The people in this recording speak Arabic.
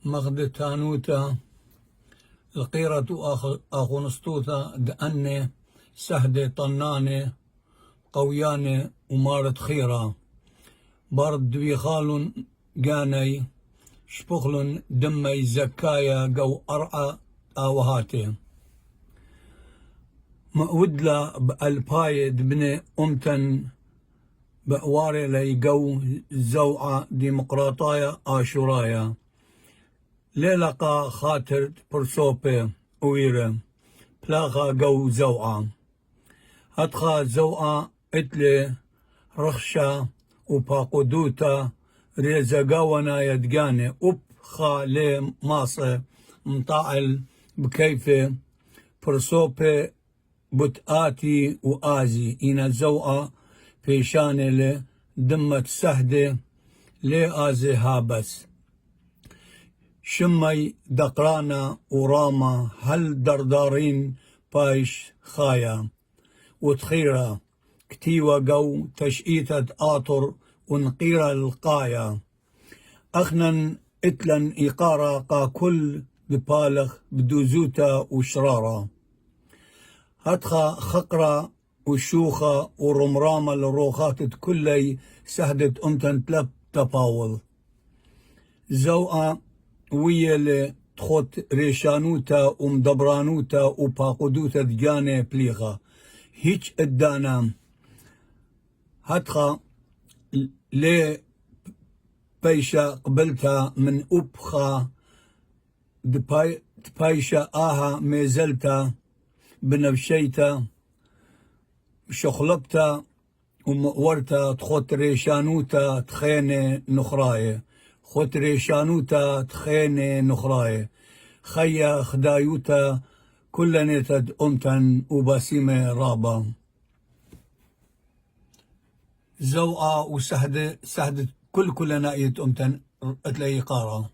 مغد تانوتا القيرة أخو نسطوثة دأني سهدة طنانة قويانة ومارت خيرة برد بيخال جاني شبخل دمي زكايا جو أرعى آوهاتي مأودلا بالبايد بني أمتن بأواري لي جو زوعة ديمقراطايا آشورايا ليلقى خاطر برسوبي ويرة بلاغا جو زوعة هتخا زوعة اتلي رخشة وباقودوتا ريزاقاونا يدقاني خا لي ماصة مطاعل بكيفة برسوبي بتآتي وآزي إنا زوعة بيشاني لي دمت سهدة لي آزي هابس شمي دقرانا وراما هل دردارين بايش خايا وتخيرا كتيوة جو تشئيتة آطر ونقيرة القايا أخنا اتلن إقارة قا كل ببالغ بدوزوتا وشرارة هتخا خقرة وشوخة ورمرامة لروخات كلي سهدت أمتن تلب تباول زوءا ويا تخوت ريشانوتا ومدبرانوتا وباقودوتا دجاني بليغا هيج الدانا هتخا لي بيشا قبلتا من أبخا دبايشا آها ميزلتا بنفشيتا شخلبتا ومؤورتا تخوت ريشانوتا تخيني نخراية خوت ريشانوتا تخيني نخراية خيا خدايوتا كل نتد أمتن وباسيمة رابا زوءا وسهدة كل نائية أمتن اتلاقي قارا